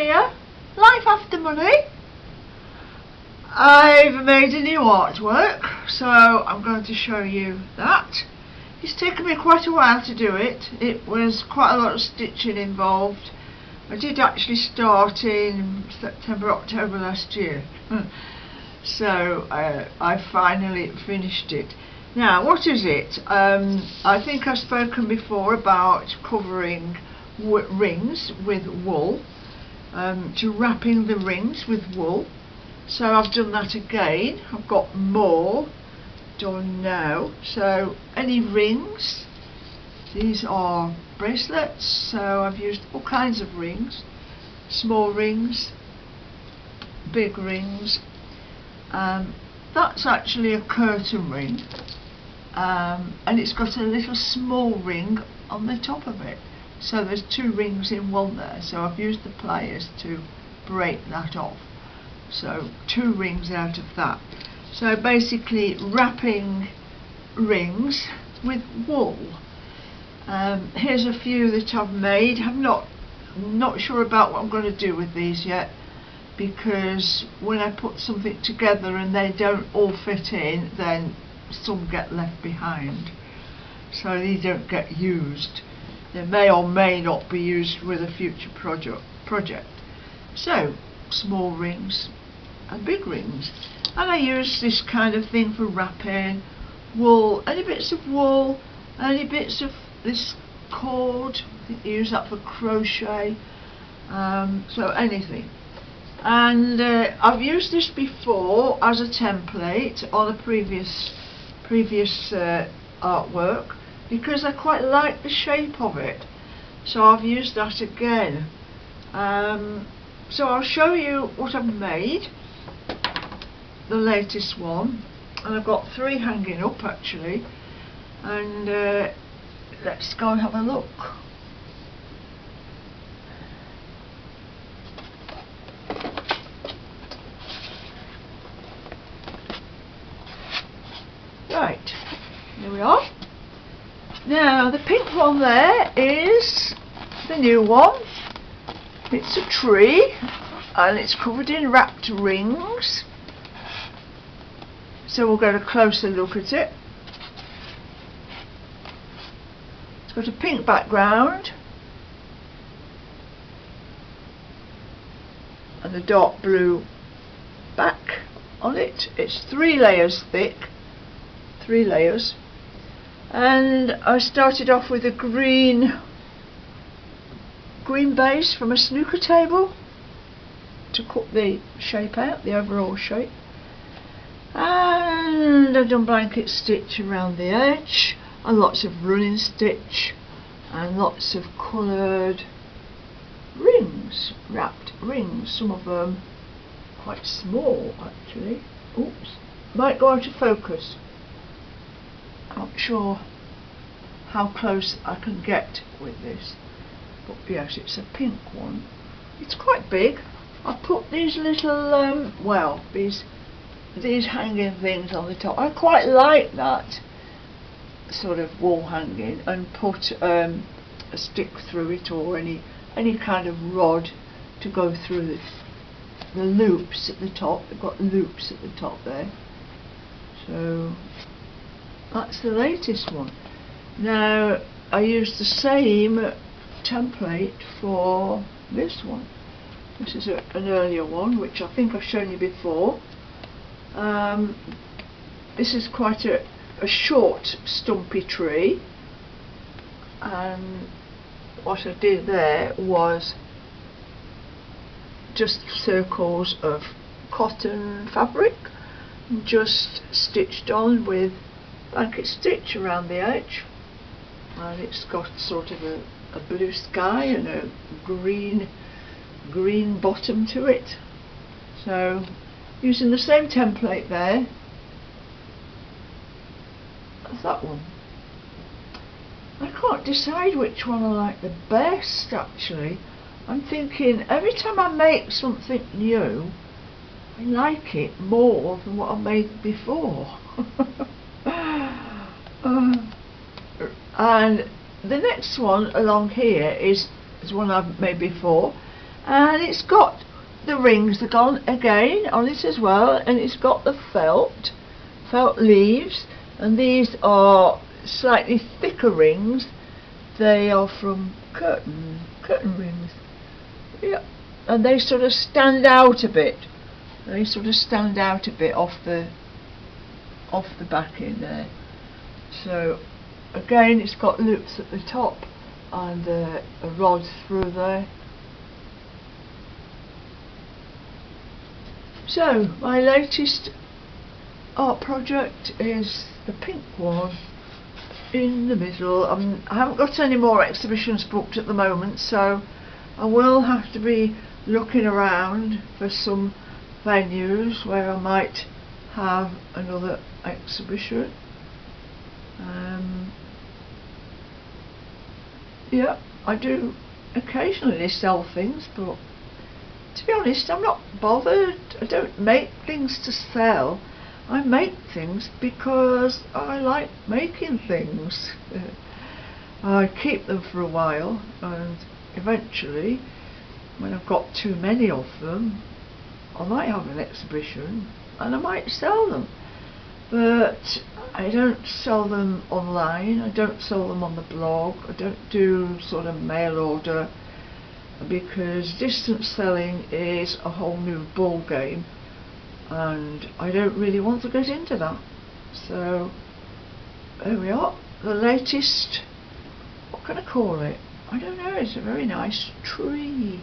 here, Life After Money. I've made a new artwork, so I'm going to show you that. It's taken me quite a while to do it. It was quite a lot of stitching involved. I did actually start in September, October last year. So I finally finished it. Now, what is it? I think I've spoken before about covering rings with wool, to wrapping the rings with wool. So I've done that again. I've got more done now. So any rings, these are bracelets, so I've used all kinds of rings, small rings, big rings. That's actually a curtain ring, and it's got a little small ring on the top of it, so there's two rings in one there. So I've used the pliers to break that off, so two rings out of that. So basically wrapping rings with wool. Here's a few that I've made. I'm not sure about what I'm going to do with these yet, because when I put something together and they don't all fit in, then some get left behind, so these don't get used. They may or may not be used with a future project. So small rings and big rings, and I use this kind of thing for wrapping wool, any bits of wool, any bits of this cord. I think you use that for crochet, so anything. And I've used this before as a template on a previous artwork, because I quite like the shape of it, so I've used that again. So I'll show you what I've made, the latest one, and I've got 3 hanging up actually, and let's go and have a look. Right, here we are. Now the pink one there is the new one. It's a tree and it's covered in wrapped rings, so we'll get a closer look at it. It's got a pink background and a dark blue back on it. It's 3 layers thick, 3 layers, and I started off with a green base from a snooker table to cut the shape out, the overall shape, and I've done blanket stitch around the edge and lots of running stitch and lots of coloured rings, wrapped rings, some of them quite small actually. Oops, might go out of focus. I'm not sure how close I can get with this, but yes, it's a pink one. It's quite big. I put these little these hanging things on the top. I quite like that sort of wall hanging, and put a stick through it, or any kind of rod to go through the loops at the top. They've got loops at the top there. So that's the latest one. Now I used the same template for this one. This is an earlier one, which I think I've shown you before. This is quite a short stumpy tree, and what I did there was just circles of cotton fabric, just stitched on with blanket stitch around the edge, and it's got sort of a blue sky and a green bottom to it. So using the same template there as that one. I can't decide which one I like the best actually. I'm thinking every time I make something new, I like it more than what I made before. And the next one along here is one I've made before, and it's got the rings that gone again on it as well, and it's got the felt leaves, and these are slightly thicker rings. They are from curtain rings. Yeah, and they sort of stand out a bit. They sort of stand out a bit off the backing there. So again, it's got loops at the top and a rod through there. So my latest art project is the pink one in the middle. I haven't got any more exhibitions booked at the moment, so I will have to be looking around for some venues where I might have another exhibition. Yeah, I do occasionally sell things, but to be honest, I'm not bothered. I don't make things to sell. I make things because I like making things. I keep them for a while, and eventually, when I've got too many of them, I might have an exhibition and I might sell them. But I don't sell them online, I don't sell them on the blog, I don't do sort of mail order, because distance selling is a whole new ball game, and I don't really want to get into that. So there we are, the latest, what can I call it? I don't know, it's a very nice tree.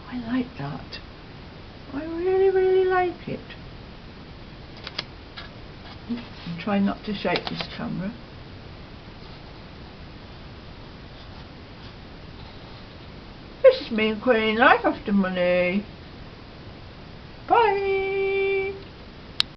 I like that. I really like it. I'm trying not to shake this camera. This is me and Queen Life After Money.